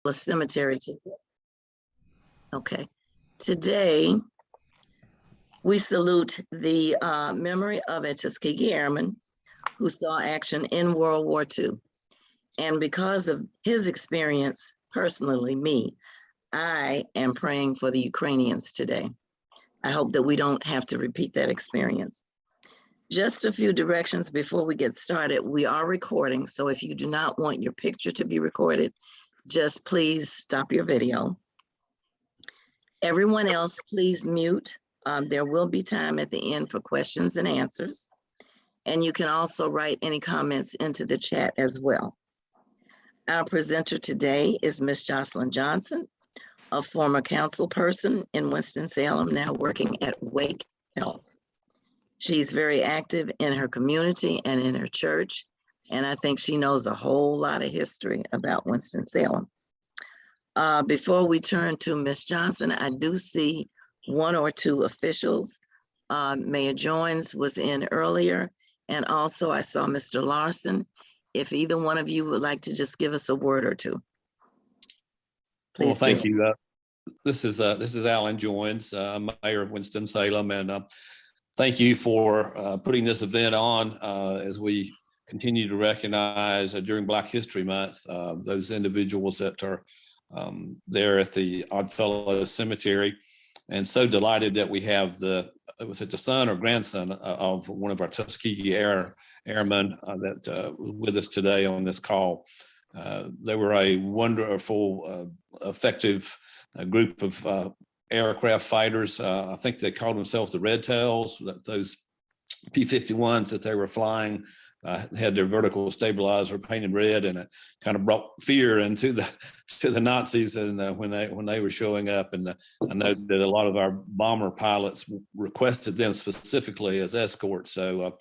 Cemetery today. Okay. Today, we salute the memory of a Tuskegee Airman who saw action in World War II. And because of his experience, personally, me, I am praying for the Ukrainians today. I hope that we don't have to repeat that experience. Just a few directions before we get started. We are recording, so if you do not want your picture to be recorded, just please stop your video. Everyone else, please mute. There will be time at the end for questions and answers. And you can also write any comments into the chat as well. Our presenter today is Ms. Jocelyn Johnson, a former council person in Winston-Salem, now working at Wake Health. She's very active in her community and in her church, and I think she knows a whole lot of history about Winston-Salem. Before we turn to Ms. Johnson, I do see one or two officials. Mayor Jones was in earlier, and also I saw Mr. Larson. If either one of you would like to just give us a word or two. Please. Well, thank you. This is Alan Joins, Mayor of Winston-Salem, and thank you for putting this event on as we continue to recognize during Black History Month those individuals that are there at the Oddfellows Cemetery, and so delighted that we have was it the son or grandson of one of our Tuskegee airmen that with us today on this call. They were a wonderful, effective group of aircraft fighters. I think they called themselves the Red Tails. Those P-51s that they were flying had their vertical stabilizer painted red, and it kind of brought fear into the Nazis and when they were showing up. And I know that a lot of our bomber pilots requested them specifically as escorts. So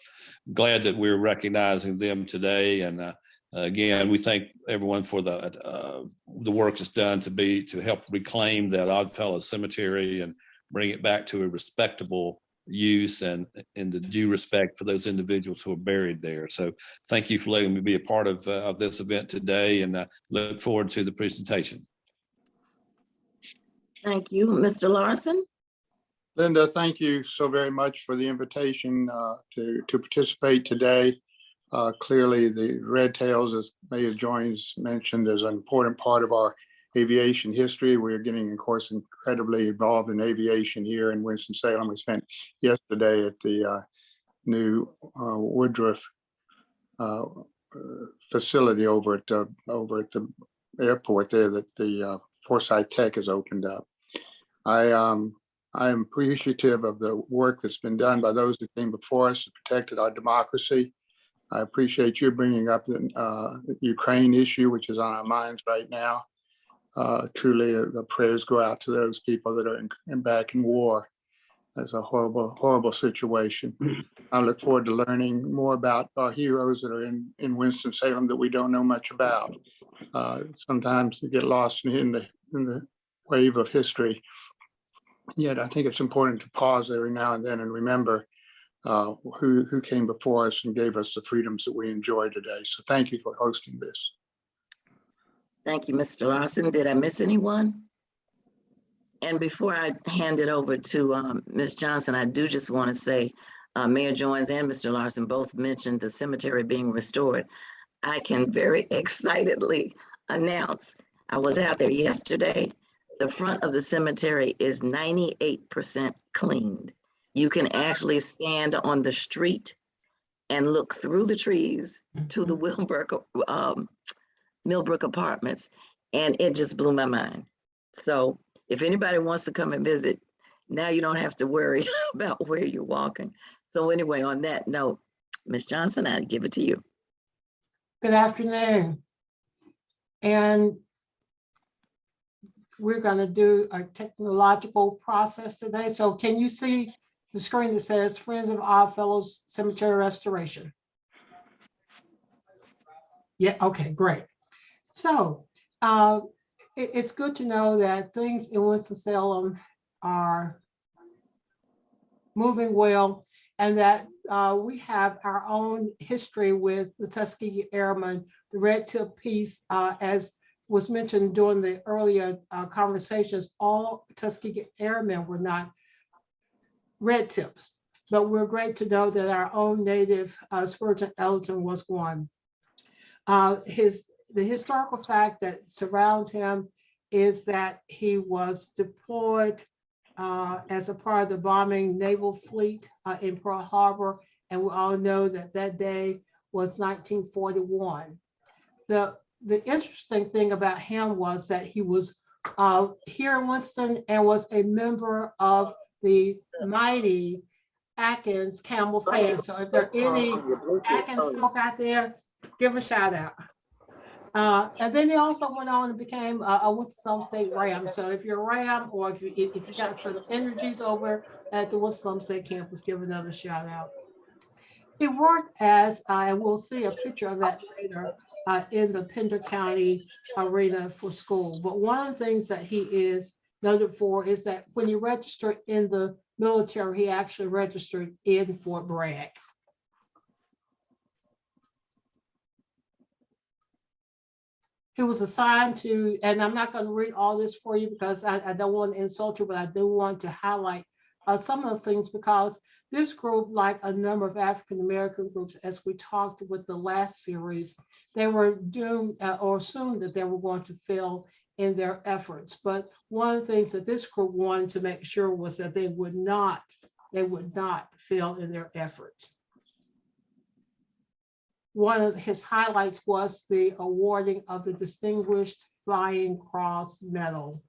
glad that we're recognizing them today. And again, we thank everyone for the work that's done to help reclaim that Oddfellows Cemetery and bring it back to a respectable use and in the due respect for those individuals who are buried there. So thank you for letting me be a part of this event today, and look forward to the presentation. Thank you. Mr. Larson? Linda, thank you so very much for the invitation to participate today. Clearly, the Red Tails, as Mayor Joins mentioned, is an important part of our aviation history. We're getting, of course, incredibly involved in aviation here in Winston-Salem. We spent yesterday at the new Woodruff facility over at the airport there that the Forsyth Tech has opened up. I am appreciative of the work that's been done by those that came before us and protected our democracy. I appreciate you bringing up the Ukraine issue, which is on our minds right now. Truly, the prayers go out to those people that are back in war. That's a horrible, horrible situation. I look forward to learning more about our heroes that are in Winston-Salem that we don't know much about. Sometimes you get lost in the wave of history. Yet I think it's important to pause every now and then and remember who came before us and gave us the freedoms that we enjoy today. So thank you for hosting this. Thank you, Mr. Larson. Did I miss anyone? And before I hand it over to Ms. Johnson, I do just want to say Mayor Joins and Mr. Larson both mentioned the cemetery being restored. I can very excitedly announce, I was out there yesterday. The front of the cemetery is 98% cleaned. You can actually stand on the street and look through the trees to the Millbrook Apartments, and it just blew my mind. So if anybody wants to come and visit, now you don't have to worry about where you're walking. So anyway, on that note, Ms. Johnson, I give it to you. Good afternoon. And we're going to do a technological process today. So can you see the screen that says Friends of Oddfellows Cemetery Restoration? Yeah, okay, great. So it's good to know that things in Winston-Salem are moving well, and that we have our own history with the Tuskegee Airmen, the Red Tip piece, as was mentioned during the earlier conversations, all Tuskegee Airmen were not red tips, but we're great to know that our own native Spurgeon Ellington was one. The historical fact that surrounds him is that he was deployed as a part of the bombing naval fleet in Pearl Harbor, and we all know that that day was 1941. The interesting thing about him was that he was here in Winston and was a member of the mighty Atkins Campbell fans. So if there are any Atkins folk out there, give a shout out. And then he also went on and became a Winston State Ram. So if you're a Ram, or if you got some energies over at the Winston State campus, give another shout out. He worked as, and we'll see a picture of that later, in the Pender County arena for school. But one of the things that he is noted for is that when he registered in the military, he actually registered in Fort Bragg. He was assigned to, and I'm not going to read all this for you because I don't want to insult you, but I do want to highlight some of those things, because this group, like a number of African-American groups, as we talked with the last series, they were doomed or assumed that they were going to fail in their efforts. But one of the things that this group wanted to make sure was that they would not fail in their efforts. One of his highlights was the awarding of the Distinguished Flying Cross Medal.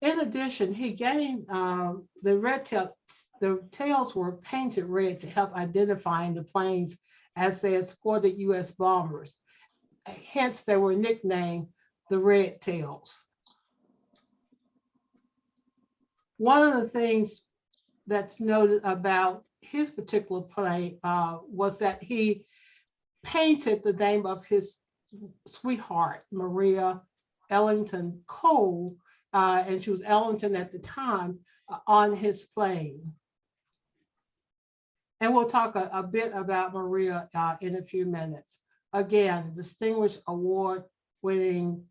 In addition, he gained the red tips, the tails were painted red to help identifying the planes as they escorted US bombers. Hence, they were nicknamed the Red Tails. One of the things that's noted about his particular plane was that he painted the name of his sweetheart, Maria Ellington Cole, and she was Ellington at the time, on his plane. And we'll talk a bit about Maria in a few minutes. Again, distinguished award-winning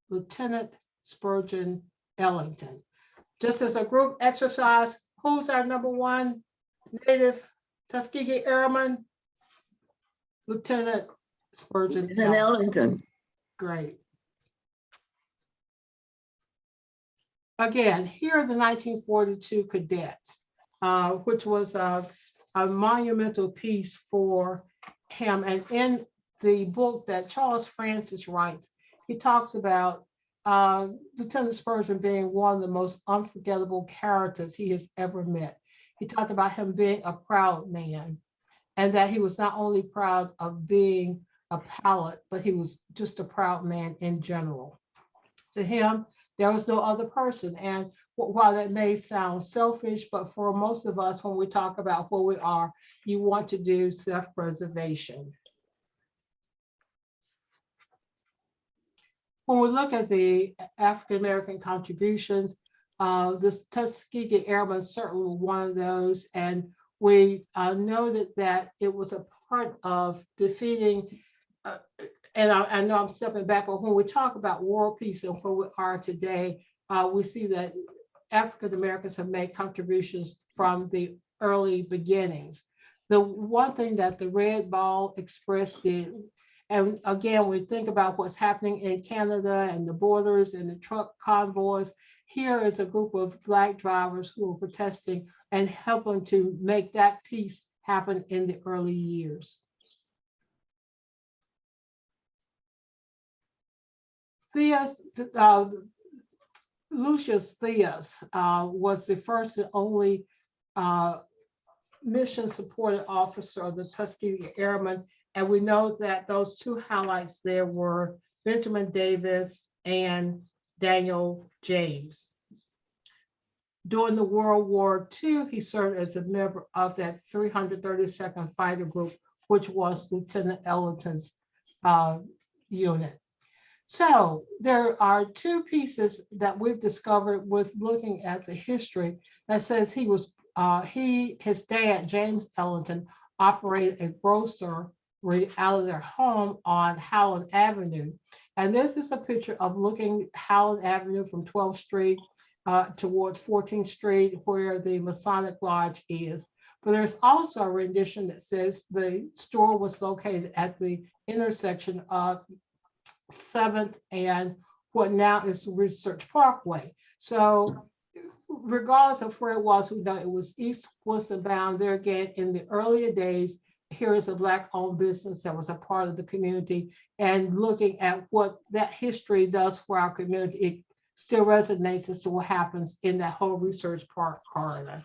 Lieutenant Spurgeon Ellington. Just as a group exercise, who's our number one native Tuskegee Airman? Lieutenant Spurgeon Ellington. Great. Again, here are the 1942 cadets, which was a monumental piece for him. And in the book that Charles Francis writes, he talks about Lieutenant Spurgeon being one of the most unforgettable characters he has ever met. He talked about him being a proud man, and that he was not only proud of being a pilot, but he was just a proud man in general. To him, there was no other person. And while that may sound selfish, but for most of us, when we talk about who we are, you want to do self-preservation. When we look at the African-American contributions, this Tuskegee Airmen certainly were one of those. And we noted that it was a part of defeating, and I know I'm stepping back, but when we talk about world peace and where we are today, we see that African Americans have made contributions from the early beginnings. The one thing that the Red Ball Express did, and again, we think about what's happening in Canada and the borders and the truck convoys. Here is a group of Black drivers who are protesting and helping to make that peace happen in the early years. Lucius Theus was the first and only mission supported officer of the Tuskegee Airmen. And we know that those two highlights there were Benjamin Davis and Daniel James. During the World War II, he served as a member of that 332nd Fighter Group, which was Lieutenant Ellington's unit. So there are two pieces that we've discovered with looking at the history that says he was, his dad, James Ellington, operated a grocery out of their home on Howland Avenue. And this is a picture of looking Howland Avenue from 12th Street towards 14th Street, where the Masonic Lodge is. But there's also a rendition that says the store was located at the intersection of 7th and what now is Research Parkway. So regardless of where it was, we know it was east-west bound. There again, in the earlier days, here is a Black-owned business that was a part of the community, and looking at what that history does for our community, it still resonates as to what happens in that whole Research Park corridor.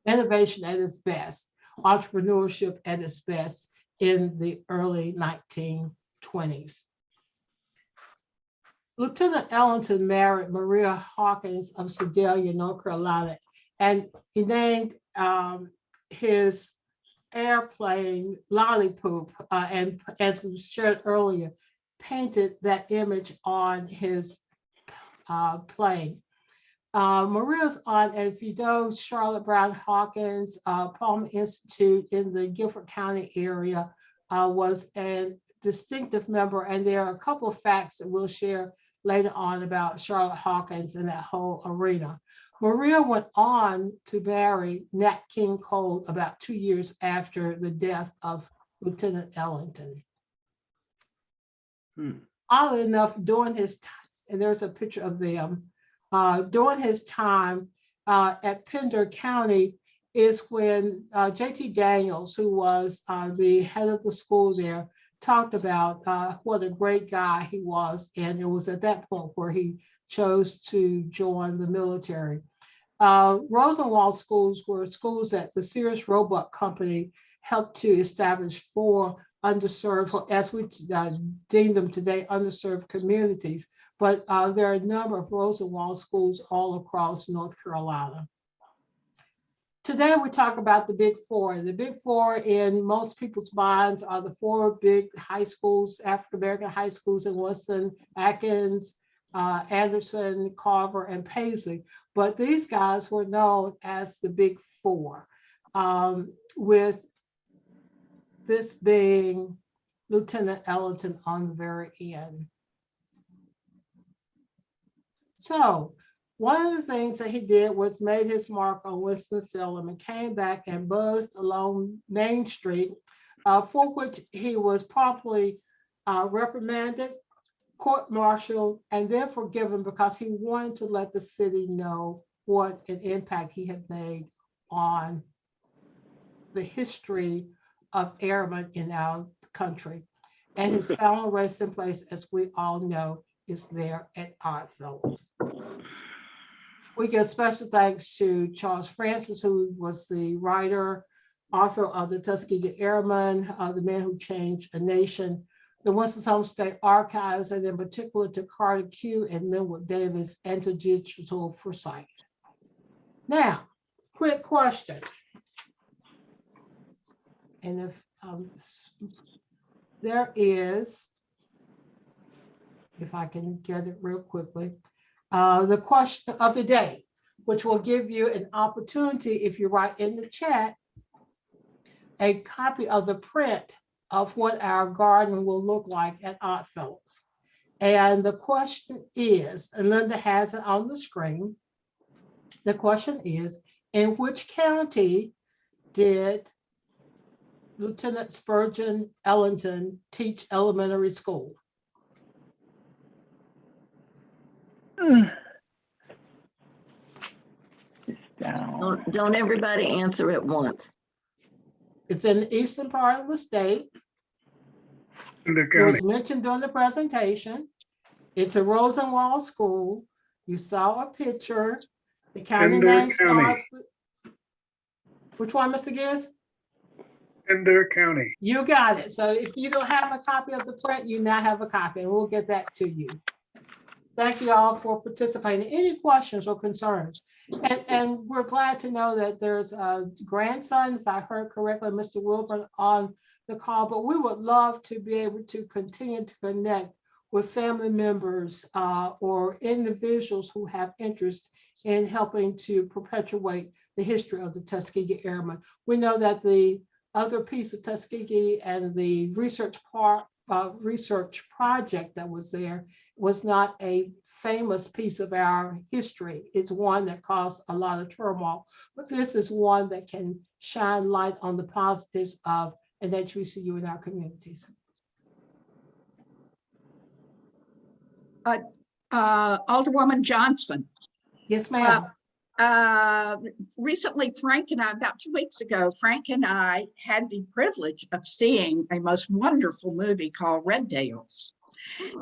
Innovation at its best, entrepreneurship at its best in the early 1920s. Lieutenant Ellington married Maria Hawkins of Sedalia, North Carolina, and he named his airplane Lollipop, and as we shared earlier, painted that image on his plane. Maria's aunt, and if you know Charlotte Brown Hawkins, Palmer Institute in the Guilford County area, was a distinctive member, and there are a couple of facts that we'll share later on about Charlotte Hawkins and that whole arena. Maria went on to marry Nat King Cole about 2 years after the death of Lieutenant Ellington. Oddly enough, during his time, and there's a picture of them, during his time at Pender County is when J.T. Daniels, who was the head of the school there, talked about what a great guy he was. And it was at that point where he chose to join the military. Rosenwald schools were schools that the Sears Roebuck Company helped to establish for underserved, as we deem them today, underserved communities. But there are a number of Rosenwald schools all across North Carolina. Today, we talk about the Big Four. The Big Four in most people's minds are the four big high schools, African-American high schools in Winston, Atkins, Anderson, Carver, and Paisley. But these guys were known as the Big Four, with this being Lieutenant Ellington on the very end. So one of the things that he did was made his mark on Winston-Salem and came back and buzzed along Main Street, for which he was promptly reprimanded, court-martialed, and then forgiven because he wanted to let the city know what an impact he had made on the history of airmen in our country. And his final resting place, as we all know, is there at Oddfellows. We give special thanks to Charles Francis, who was the writer, author of the Tuskegee Airmen, the man who changed a nation, the Winston-Salem State Archives, and in particular to Carter Q and Linwood Davis, and to Digital Forsyth. Now, quick question. And if there is, if I can get it real quickly, the question of the day, which will give you an opportunity, if you write in the chat, a copy of the print of what our garden will look like at Oddfellows. And the question is, and Linda has it on the screen, the question is, in which county did Lieutenant Spurgeon Ellington teach elementary school? Don't everybody answer at once. It's in the eastern part of the state. It was mentioned during the presentation. It's a Rosenwald school. You saw a picture. The county name starts with, which one, Mr. Gibbs? Pender County. You got it. So if you don't have a copy of the print, you now have a copy, and we'll get that to you. Thank you all for participating. Any questions or concerns? And we're glad to know that there's a grandson, if I heard correctly, Mr. Wilburn, on the call, but we would love to be able to continue to connect with family members or individuals who have interest in helping to perpetuate the history of the Tuskegee Airmen. We know that the other piece of Tuskegee and the research project that was there was not a famous piece of our history. It's one that caused a lot of turmoil, but this is one that can shine light on the positives of an HBCU in our communities. Alderwoman Johnson. Yes, ma'am. Recently, Frank and I, about 2 weeks ago, Frank and I had the privilege of seeing a most wonderful movie called Red Tails.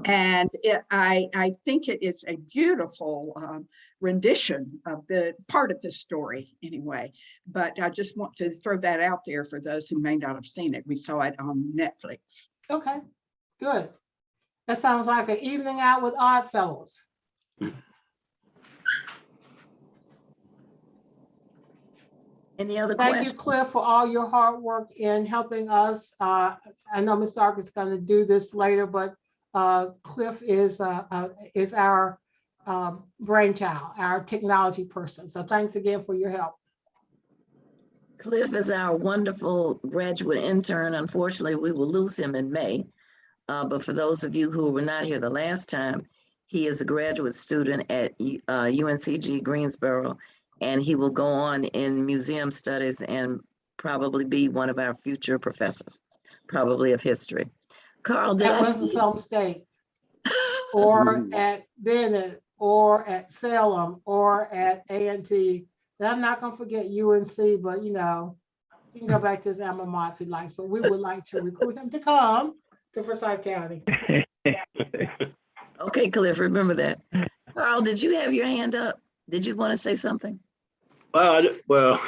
And I think it is a beautiful rendition of the part of the story anyway. But I just want to throw that out there for those who may not have seen it. We saw it on Netflix. Okay, good. That sounds like an evening out with Oddfellows. Any other Thank questions? you, Cliff, for all your hard work in helping us. I know Ms. Stark is going to do this later, but Cliff is our brainchild, our technology person. So thanks again for your help. Cliff is our wonderful graduate intern. Unfortunately, we will lose him in May. But for those of you who were not here the last time, he is a graduate student at UNCG Greensboro, and he will go on in museum studies and probably be one of our future professors, probably of history. Carl, did At I see? Winston-Salem State, or at Bennett, or at Salem, or at A&T. And I'm not going to forget UNC, but you know, you can go back to his alma mater if he likes, but we would like to recruit him to come to Forsyth County. Okay, Cliff, remember that. Carl, did you have your hand up? Did you want to say something? Well,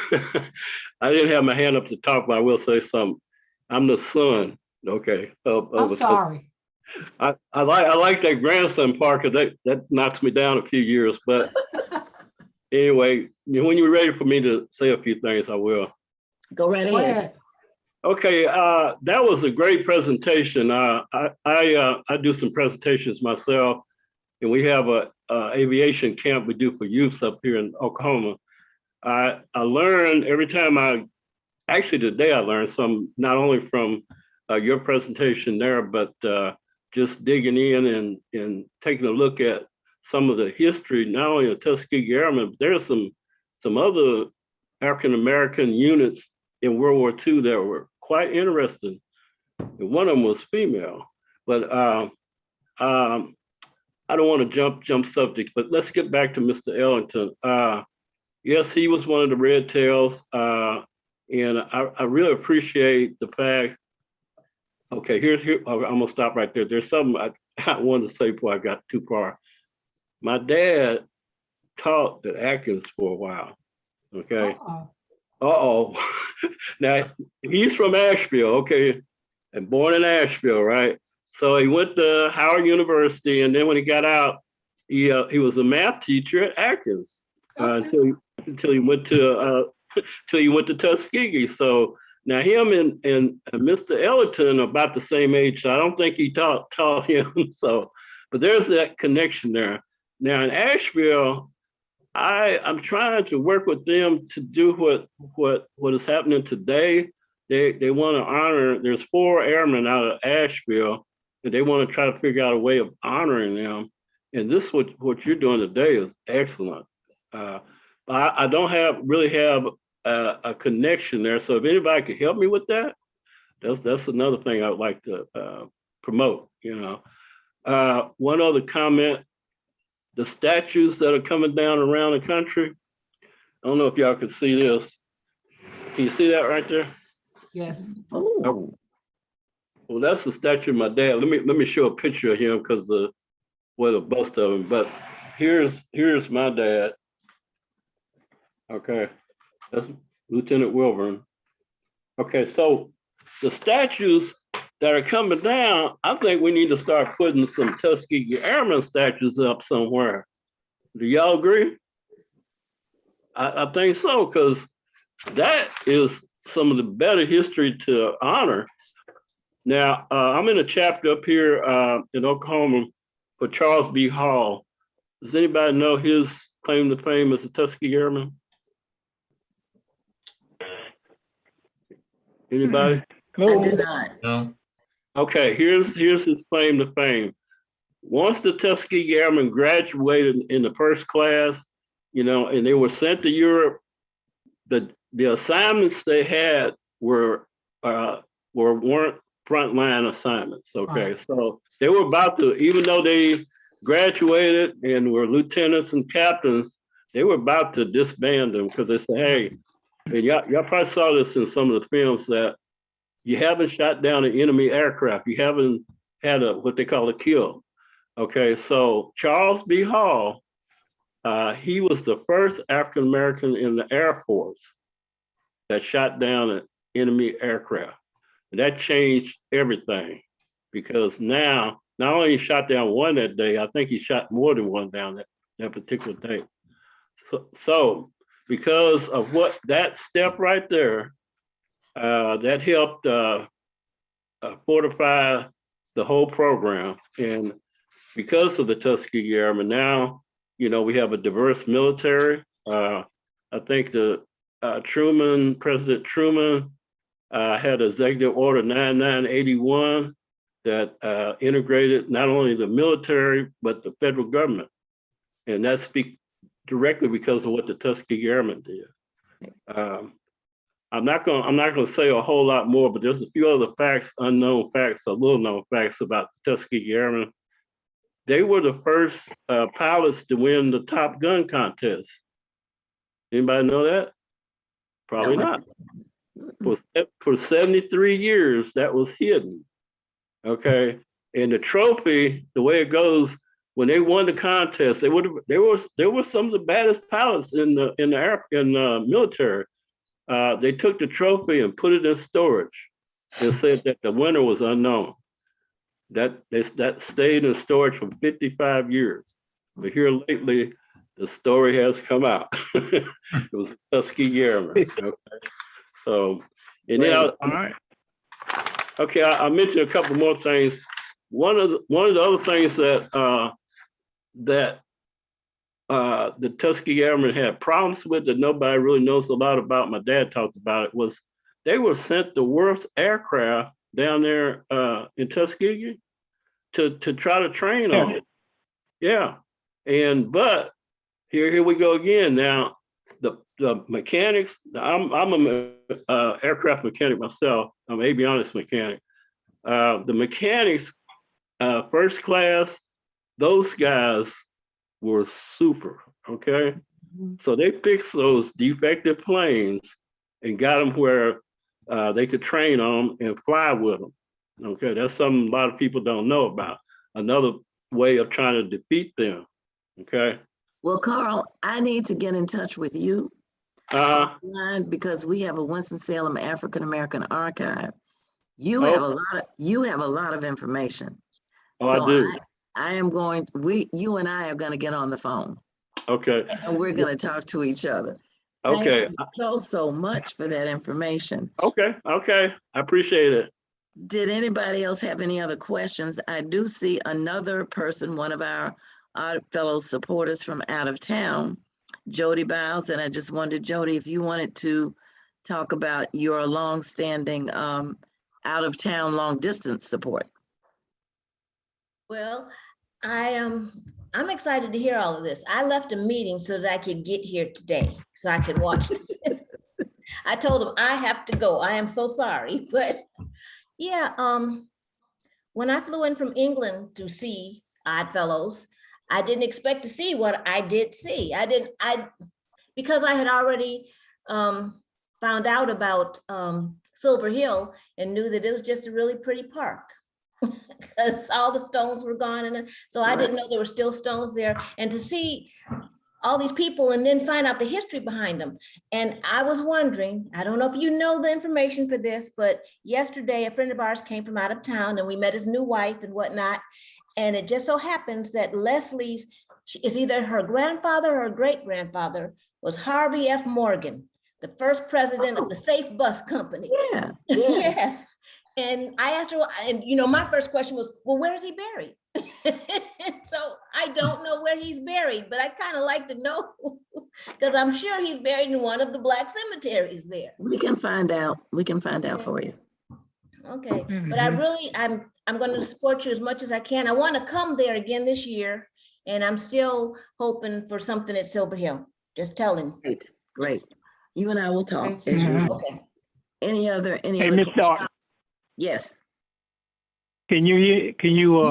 I didn't have my hand up to talk, but I will say something. I'm the son, okay. I'm sorry. I like that grandson part because that knocks me down a few years. But anyway, when you're ready for me to say a few things, I will. Go right Go ahead. ahead. Okay, that was a great presentation. I do some presentations myself, and we have a aviation camp we do for youths up here in Oklahoma. I learned every time today I learned some, not only from your presentation there, but just digging in and taking a look at some of the history, not only of Tuskegee Airmen, but there's some other African-American units in World War II that were quite interesting. And one of them was female, but I don't want to jump subjects, but let's get back to Mr. Ellington. Yes, he was one of the Red Tails, and I really appreciate the fact. Okay, here I'm gonna stop right there. There's something I wanted to say before I got too far. My dad taught at Atkins for a while. Okay. Now he's from Asheville, okay, and born in Asheville, right? So he went to Howard University, and then when he got out, he was a math teacher at Atkins until he went to Tuskegee. So now him and Mr. Ellington are about the same age. So I don't think he taught him. So, but there's that connection there. Now in Asheville, I'm trying to work with them to do what is happening today. They want to honor. There's 4 airmen out of Asheville, and they want to try to figure out a way of honoring them. And this what you're doing today is excellent. I don't really have a connection there. So if anybody could help me with that, that's another thing I would like to promote. You know, one other comment: the statues that are coming down around the country. I don't know if y'all can see this. Can you see that right there? Yes. Oh, Well, that's the statue of my dad. Let me show a picture of him because a bust of him. But here's my dad. Okay, that's Lieutenant Wilburn. Okay, so the statues that are coming down, I think we need to start putting some Tuskegee Airmen statues up somewhere. Do y'all agree? I think so, because that is some of the better history to honor. Now, I'm in a chapter up here in Oklahoma for Charles B. Hall. Does anybody know his claim to fame as a Tuskegee Airman? Anybody? I do not. No. Okay, here's his claim to fame. Once the Tuskegee Airmen graduated in the first class, and they were sent to Europe, the assignments they had weren't frontline assignments. Okay, Right. so they were about to, even though they graduated and were lieutenants and captains, they were about to disband them because they said, hey, and y'all probably saw this in some of the films, that you haven't shot down an enemy aircraft. You haven't had what they call a kill. Okay, so Charles B. Hall, he was the first African American in the Air Force that shot down an enemy aircraft. And that changed everything, because now not only he shot down one that day, I think he shot more than one down that particular day. So because of what that step right there, that helped fortify the whole program. And because of the Tuskegee Airmen, now, we have a diverse military. I think President Truman had Executive Order 9981 that integrated not only the military, but the federal government. And that's directly because of what the Tuskegee Airmen did. I'm not going to say a whole lot more, but there's a few other facts, unknown facts, or little known facts about the Tuskegee Airmen. They were the first pilots to win the Top Gun contest. Anybody know that? Probably not. For 73 years, that was hidden. Okay, and the trophy, the way it goes, when they won the contest, they were some of the baddest pilots in the military. They took the trophy and put it in storage and said that the winner was unknown. That stayed in storage for 55 years. But here lately, the story has come out. It was a Tuskegee Airmen. Okay? So, and then All right. okay, I mentioned a couple more things. One of the other things that the Tuskegee Airmen had problems with that nobody really knows a lot about, my dad talked about it, was they were sent the worst aircraft down there in Tuskegee to try to train on it. Yeah. But here we go again. Now, the mechanics, I'm a aircraft mechanic myself. I'm an avionics mechanic. The mechanics, first class, those guys were super, okay? So they fixed those defective planes and got them where they could train on them and fly with them. Okay, that's something a lot of people don't know about. Another way of trying to defeat them, okay? Well, Carl, I need to get in touch with you because we have a Winston-Salem African American archive. You have a lot of information. Oh, I do. You and I are going to get on the phone. Okay. And we're going to talk to each other. Okay. Thank you so much for that information. Okay. I appreciate it. Did anybody else have any other questions? I do see another person, one of our fellow supporters from out of town, Jody Biles, and I just wondered, Jody, if you wanted to talk about your longstanding out of town long distance support. Well, I'm excited to hear all of this. I left a meeting so that I could get here today, so I could watch this. I told them I have to go. I am so sorry, but yeah, when I flew in from England to see Oddfellows, I didn't expect to see what I did see. Because I had already found out about Silver Hill and knew that it was just a really pretty park. Because all the stones were gone, and so I didn't know there were still stones there. And to see all these people and then find out the history behind them. And I was wondering, I don't know if you know the information for this, but yesterday a friend of ours came from out of town and we met his new wife and whatnot. And it just so happens that Leslie's is either her grandfather or her great-grandfather was Harvey F. Morgan, the first president of the Safe Bus Company. Yeah. Yes. And I asked her, and my first question was, well, where is he buried? So I don't know where he's buried, but I kind of like to know Because I'm sure he's buried in one of the black cemeteries there. We can find out. We can find out for you. Okay, but I really, I'm going to support you as much as I can. I want to come there again this year, and I'm still hoping for something at Silver Hill. Just tell him. Great, great. You and I will talk Thank as you. usual. Okay. Any other? Hey, Ms. Stark, Yes. can you Yes,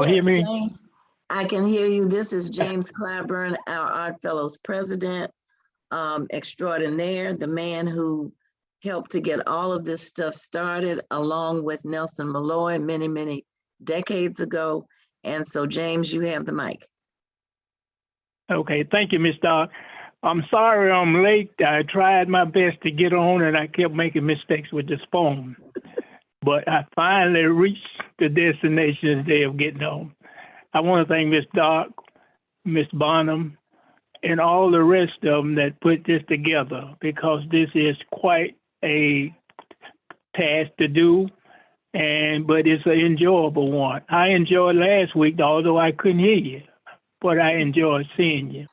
hear me? James, I can hear you. This is James Clyburn, our Art Fellows president extraordinaire, the man who helped to get all of this stuff started along with Nelson Malloy many, many decades ago. And so, James, you have the mic. Okay, thank you, Ms. Stark. I'm sorry I'm late. I tried my best to get on and I kept making mistakes with this phone. But I finally reached the destination today of getting on. I want to thank Ms. Stark, Ms. Bonham, and all the rest of them that put this together, because this is quite a task to do, but it's an enjoyable one. I enjoyed last week, although I couldn't hear you, but I enjoyed seeing you.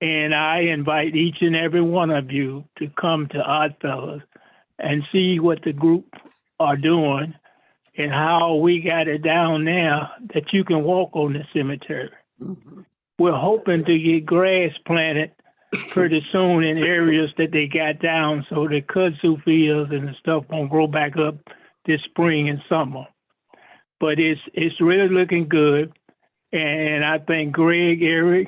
And I invite each and every one of you to come to Odd Fellows and see what the group are doing and how we got it down now that you can walk on the cemetery. Mhm. We're hoping to get grass planted pretty soon in areas that they got down so the kudzu fields and the stuff won't grow back up this spring and summer. But it's really looking good. And I thank Greg, Eric,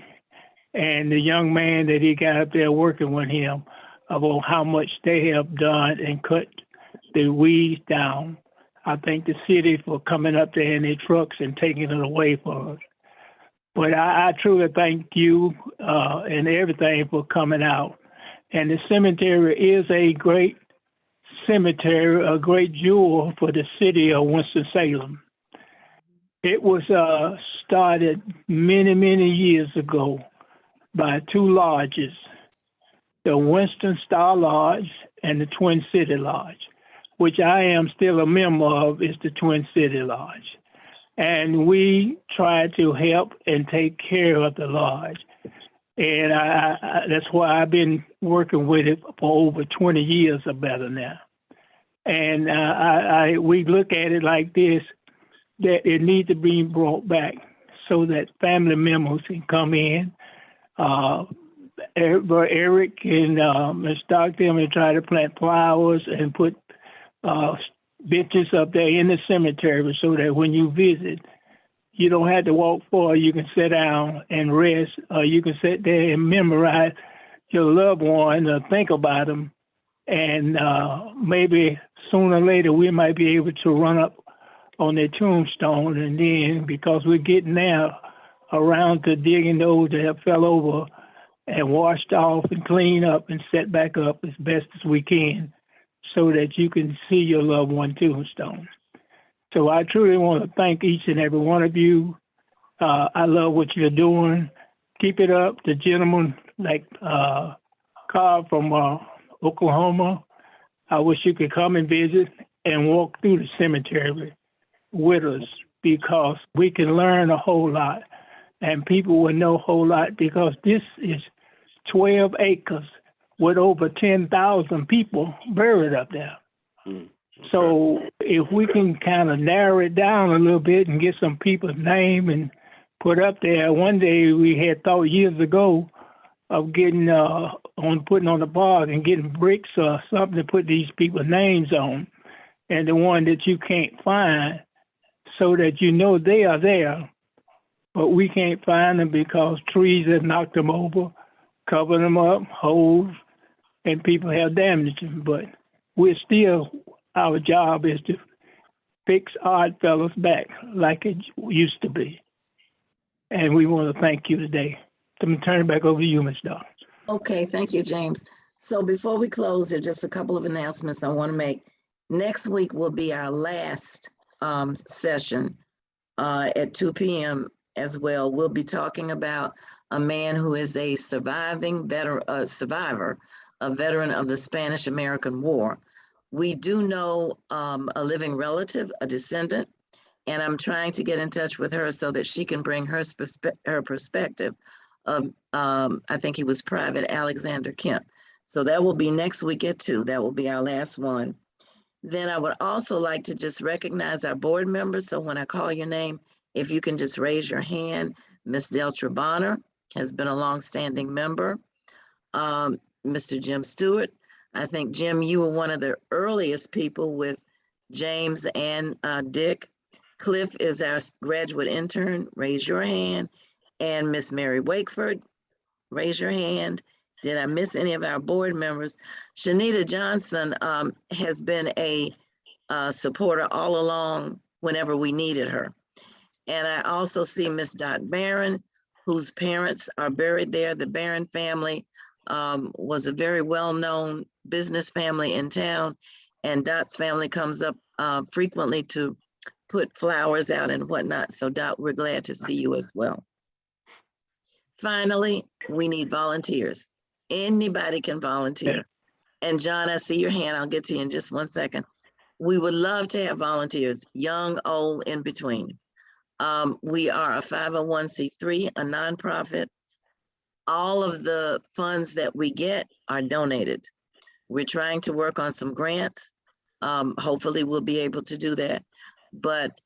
and the young man that he got up there working with him about how much they have done and cut the weeds down. I thank the city for coming up there in their trucks and taking it away for us. But I truly thank you and everything for coming out. And the cemetery is a great cemetery, a great jewel for the city of Winston-Salem. It was started many, many years ago by two lodges, the Winston Star Lodge and the Twin City Lodge, which I am still a member of, is the Twin City Lodge. And we try to help and take care of the lodge. And that's why I've been working with it for over 20 years or better now. And we look at it like this, that it needs to be brought back so that family members can come in. Eric and Ms. Stockton and try to plant flowers and put benches up there in the cemetery so that when you visit, you don't have to walk far. You can sit down and rest, or you can sit there and memorize your loved one or think about them. And maybe sooner or later we might be able to run up on their tombstone. And then, because we're getting now around to digging those that have fell over and washed off and clean up and set back up as best as we can, so that you can see your loved one tombstone. So I truly want to thank each and every one of you. I love what you're doing. Keep it up. The gentleman like Carl from Oklahoma, I wish you could come and visit and walk through the cemetery with us, because we can learn a whole lot and people will know a whole lot, because this is 12 acres with over 10,000 people buried up there. So if we can kind of narrow it down a little bit and get some people's name and put up there. One day we had thought years ago of getting putting on the bar and getting bricks or something to put these people's names on, and the one that you can't find, so that you know they are there, but we can't find them because trees have knocked them over, covered them up, holes, and people have damaged them. But we're still, our job is to fix Odd Fellows back like it used to be. And we want to thank you today. I'm going to turn it back over to you, Ms. Dawn. Okay, thank you, James. So before we close, there are just a couple of announcements I want to make. Next week will be our last session at 2 p.m. as well. We'll be talking about a man who is a survivor, a veteran of the Spanish-American War. We do know a living relative, a descendant, and I'm trying to get in touch with her so that she can bring her perspective of I think he was Private Alexander Kemp. So that will be next week at 2. That will be our last one. Then I would also like to just recognize our board members. So when I call your name, if you can just raise your hand. Ms. Deltra Bonner has been a longstanding member. Mr. Jim Stewart. I think, Jim, you were one of the earliest people with James and Dick. Cliff is our graduate intern. Raise your hand. And Miss Mary Wakeford, raise your hand. Did I miss any of our board members? Shanita Johnson has been a supporter all along whenever we needed her. And I also see Miss Dot Barron, whose parents are buried there. The Barron family was a very well-known business family in town, and Dot's family comes up frequently to put flowers out and whatnot. So Dot, we're glad to see you as well. Finally, we need volunteers. Anybody can volunteer. And John, I see your hand. I'll get to you in just one second. We would love to have volunteers, young, old, in between. We are a 501c3, a nonprofit. All of the funds that we get are donated. We're trying to work on some grants. Hopefully we'll be able to do that. But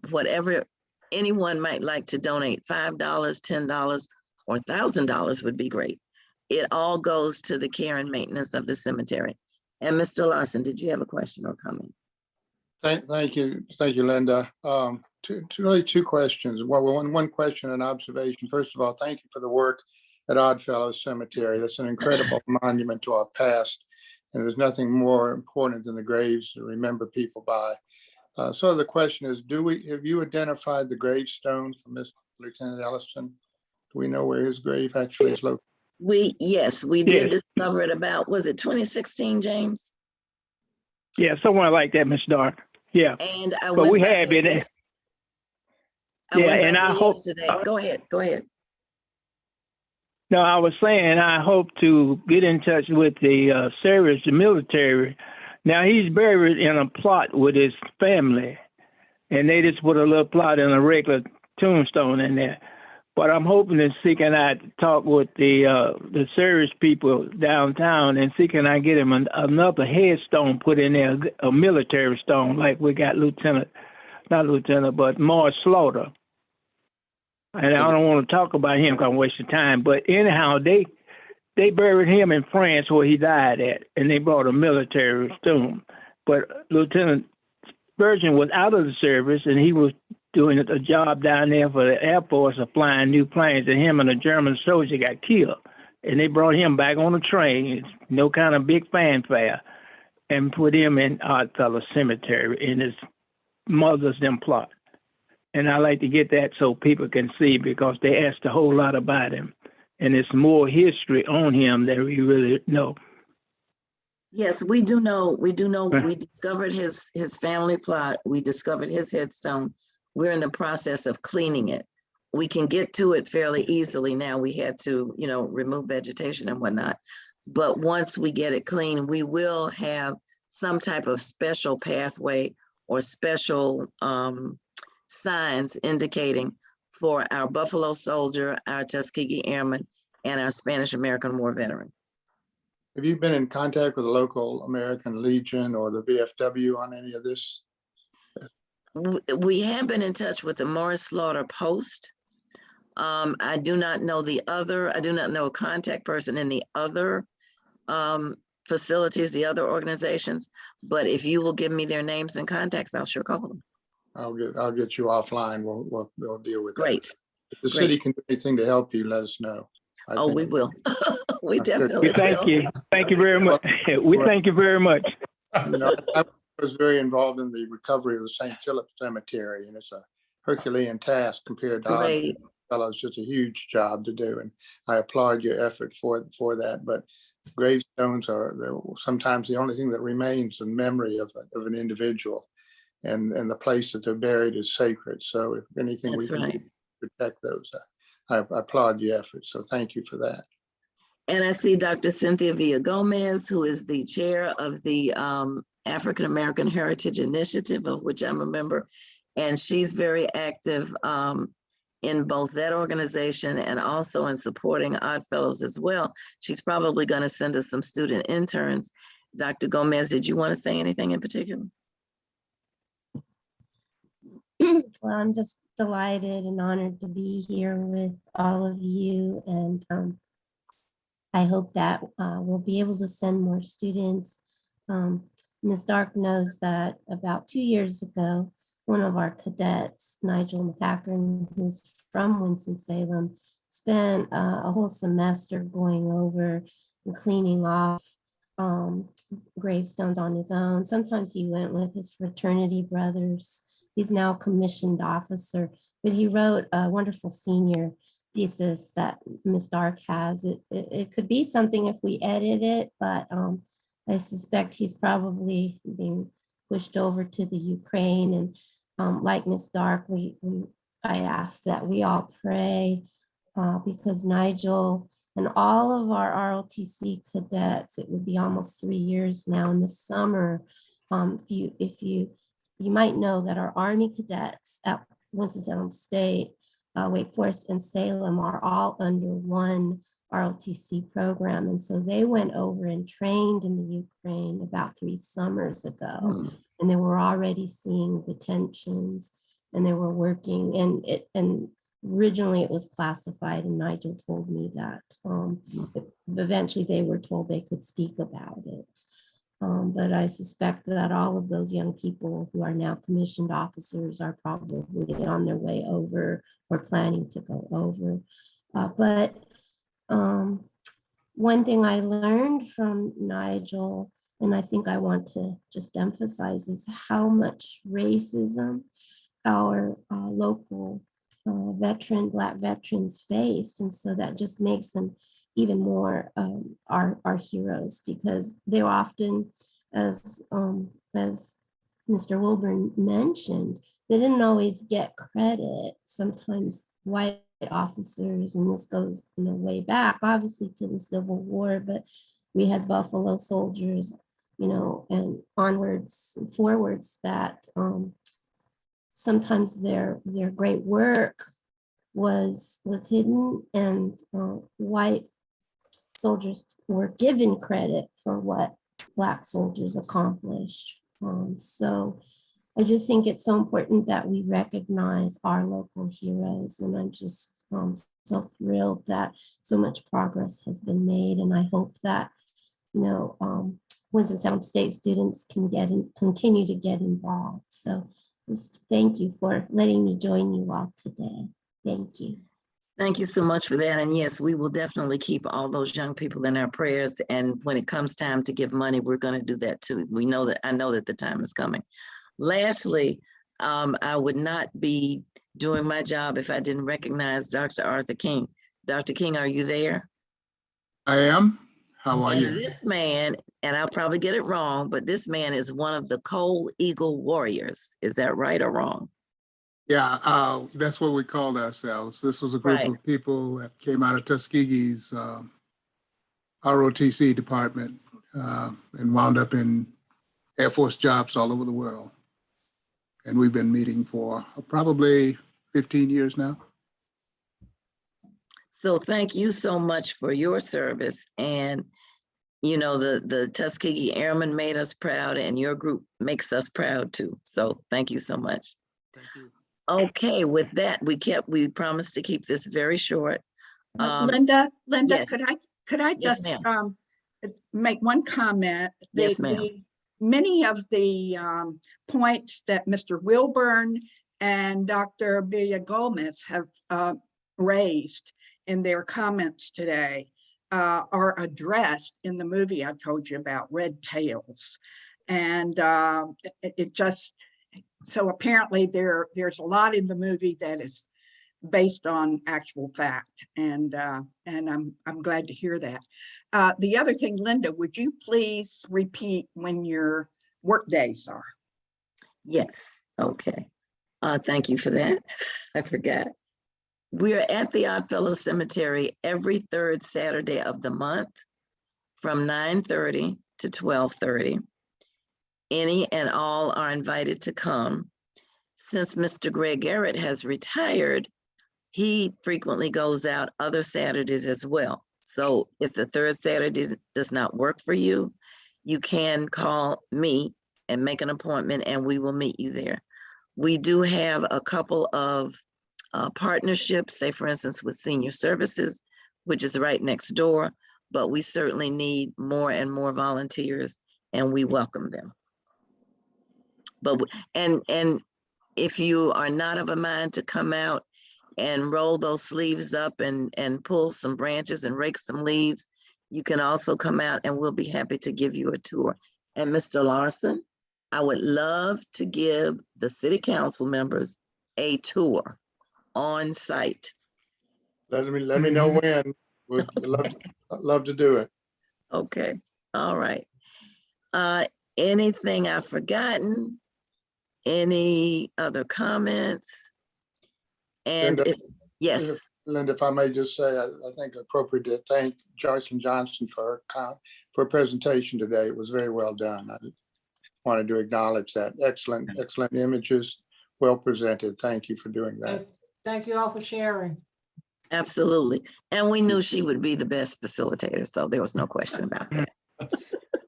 whatever anyone might like to donate, $5, $10, or $1,000 would be great. It all goes to the care and maintenance of the cemetery. And Mr. Larson, did you have a question or comment? Thank you, Linda. Really two questions. Well, one question and observation. First of all, thank you for the work at Oddfellows Cemetery. That's an incredible monument to our past, and there's nothing more important than the graves to remember people by. So the question is, have you identified the gravestone for Mr. Lieutenant Ellison? Do we know where his grave actually is located? Yes, we did discover it about, was it 2016, James? Yeah, somewhere like that, Ms. Dark. Yeah. And I But went we back have in it. I went and back I in hope. yesterday. Go ahead. No, I was saying I hope to get in touch with the service, the military. Now he's buried in a plot with his family, and they just put a little plot in a regular tombstone in there. But I'm hoping to see can I talk with the service people downtown and see can I get him another headstone put in there, a military stone like we got but Morris Slaughter. And I don't want to talk about him because I'm wasting time. But anyhow, they buried him in France where he died at, and they brought a military tomb. But Lieutenant Spurgeon was out of the service, and he was doing a job down there for the Air Force of flying new planes, and him and a German soldier got killed. And they brought him back on a train, no kind of big fanfare, and put him in Oddfellows Cemetery in his mother's plot. And I like to get that so people can see because they asked a whole lot about him. And it's more history on him than we really know. Yes, we do know. We discovered his family plot. We discovered his headstone. We're in the process of cleaning it. We can get to it fairly easily now. We had to, remove vegetation and whatnot. But once we get it clean, we will have some type of special pathway or special signs indicating for our Buffalo soldier, our Tuskegee Airman, and our Spanish American War veteran. Have you been in contact with the local American Legion or the VFW on any of this? We have been in touch with the Morris Slaughter Post. I do not know a contact person in the other facilities, the other organizations, but if you will give me their names and contacts, I'll sure call them. I'll get you offline. We'll deal with that. Great. If the city can do anything to help you, let us know. We will. We definitely thank will. you. Thank you very much. Thank you very much. I was very involved in the recovery of the St. Philip Cemetery, and it's a Herculean task compared to Oddfellows. Just a huge job to do, and I applaud your effort for that. But gravestones are sometimes the only thing that remains in memory of an individual, and the place that they're buried is sacred. So if anything we can do to protect those, I applaud your effort. So thank you for that. And I see Dr. Cynthia Villa-Gomez, who is the chair of the African American Heritage Initiative, of which I'm a member, and she's very active in both that organization and also in supporting Odd Fellows as well. She's probably going to send us some student interns. Dr. Gomez, did you want to say anything in particular? Well, I'm just delighted and honored to be here with all of you. And I hope that we'll be able to send more students. Ms. Dark knows that about 2 years ago, one of our cadets, Nigel McCackern, who's from Winston-Salem, spent a whole semester going over and cleaning off gravestones on his own. Sometimes he went with his fraternity brothers. He's now a commissioned officer, but he wrote a wonderful senior thesis that Ms. Dark has. It could be something if we edit it, but I suspect he's probably being pushed over to the Ukraine. And like Ms. Dark, I ask that we all pray because Nigel and all of our ROTC cadets, it would be almost 3 years now in the summer. If you might know that our Army cadets at Winston-Salem State, Wake Forest, and Salem are all under one ROTC program. And so they went over and trained in the Ukraine about 3 summers ago. And they were already seeing the tensions, and they were working, and originally it was classified, and Nigel told me that eventually they were told they could speak about it. But I suspect that all of those young people who are now commissioned officers are probably on their way over or planning to go over. But one thing I learned from Nigel, and I think I want to just emphasize, is how much racism our local Black veterans faced. And so that just makes them even more our heroes, because they're often, as Mr. Wilburn mentioned, they didn't always get credit. Sometimes white officers, and this goes way back, obviously, to the Civil War, but we had Buffalo soldiers, and onwards and forwards, that sometimes their great work was hidden, and white soldiers were given credit for what Black soldiers accomplished. So I just think it's so important that we recognize our local heroes, and I'm just so thrilled that so much progress has been made, and I hope that Winston-Salem State students can continue to get involved. So just thank you for letting me join you all today. Thank you. Thank you so much for that. And yes, we will definitely keep all those young people in our prayers. And when it comes time to give money, we're going to do that too. I know that the time is coming. Lastly, I would not be doing my job if I didn't recognize Dr. Arthur King. Dr. King, are you there? I am. How are And you? this man, and I'll probably get it wrong, but this man is one of the Coal Eagle Warriors. Is that right or wrong? Yeah, that's what we called ourselves. This was a group Right. of people that came out of Tuskegee's ROTC department and wound up in Air Force jobs all over the world. And we've been meeting for probably 15 years now. So thank you so much for your service. And the Tuskegee Airmen made us proud, and your group makes us proud too. So thank you so much. Thank you. Okay, with that, we promised to keep this very short. Linda, yes. could I Yes, just make one comment? Yes, ma'am. Many of the points that Mr. Wilburn and Dr. Villa Gomez have raised in their comments today are addressed in the movie I told you about, Red Tails. And so apparently there's a lot in the movie that is based on actual fact, and I'm glad to hear that. The other thing, Linda, would you please repeat when your work days are? Yes. Okay. Thank you for that. I forgot. We're at the Oddfellow Cemetery every third Saturday of the month from 9:30 to 12:30. Any and all are invited to come. Since Mr. Greg Garrett has retired, he frequently goes out other Saturdays as well. So if the third Saturday does not work for you, you can call me and make an appointment and we will meet you there. We do have a couple of partnerships, say for instance with Senior Services, which is right next door, but we certainly need more and more volunteers and we welcome them. But, and if you are not of a mind to come out and roll those sleeves up and pull some branches and rake some leaves, you can also come out and we'll be happy to give you a tour. And Mr. Larson, I would love to give the city council members a tour on site. Let me know when. Would love to do it. Okay, all right. Anything I've forgotten? Any other comments? And Linda, if, yes. Linda, if I may just say, I think appropriate to thank Joycelyn Johnson for her presentation today. It was very well done. I wanted to acknowledge that. Excellent images, well presented. Thank you for doing that. Thank you all for sharing. Absolutely. And we knew she would be the best facilitator, so there was no question about that.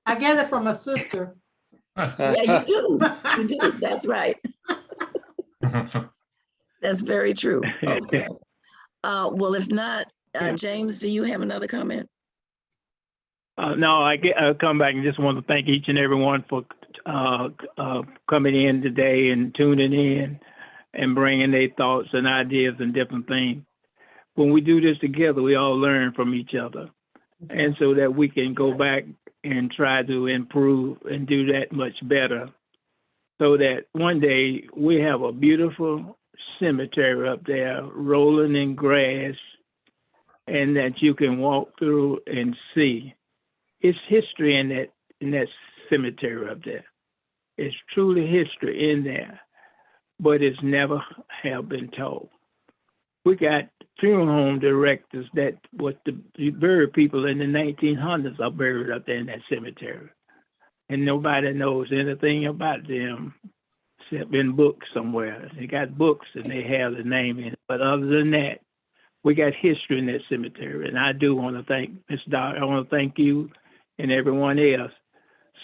I get it from a sister. Yeah, you do. You do. That's right. That's very true. Okay. Well, if not, James, do you have another comment? No, I'll come back and just want to thank each and everyone for coming in today and tuning in and bringing their thoughts and ideas and different things. When we do this together, we all learn from each other. And so that we can go back and try to improve and do that much better so that one day we have a beautiful cemetery up there rolling in grass and that you can walk through and see. It's history in that cemetery up there. It's truly history in there, but it's never have been told. We got funeral home directors that was the buried people in the 1900s are buried up there in that cemetery. And nobody knows anything about them except in books somewhere. They got books and they have the name in it. But other than that, we got history in that cemetery. And I do want to thank Ms. Doc. I want to thank you and everyone else.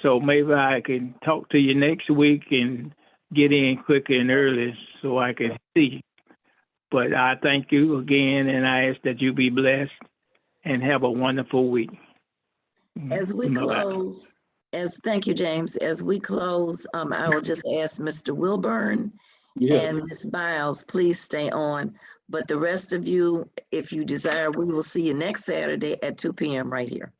So maybe I can talk to you next week and get in quicker and early so I can see. But I thank you again, and I ask that you be blessed and have a wonderful week. As we close, thank you, James. As we close, I will just ask Mr. Wilburn and Ms. Biles, please stay on. But the rest of you, if you desire, we will see you next Saturday at 2 p.m. right here.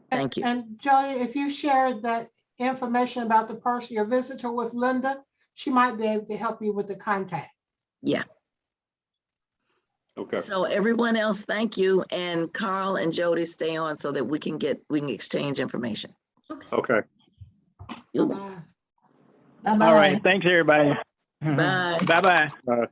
Thank you. And Joey, if you shared that information about the person, your visitor with Linda, she might be able to help you with the contact. Yeah. Okay. So everyone else, thank you. And Carl and Jody, stay on so that we can exchange information. Okay. Bye-bye. All right. Thanks, everybody. Bye. Bye-bye. Bye.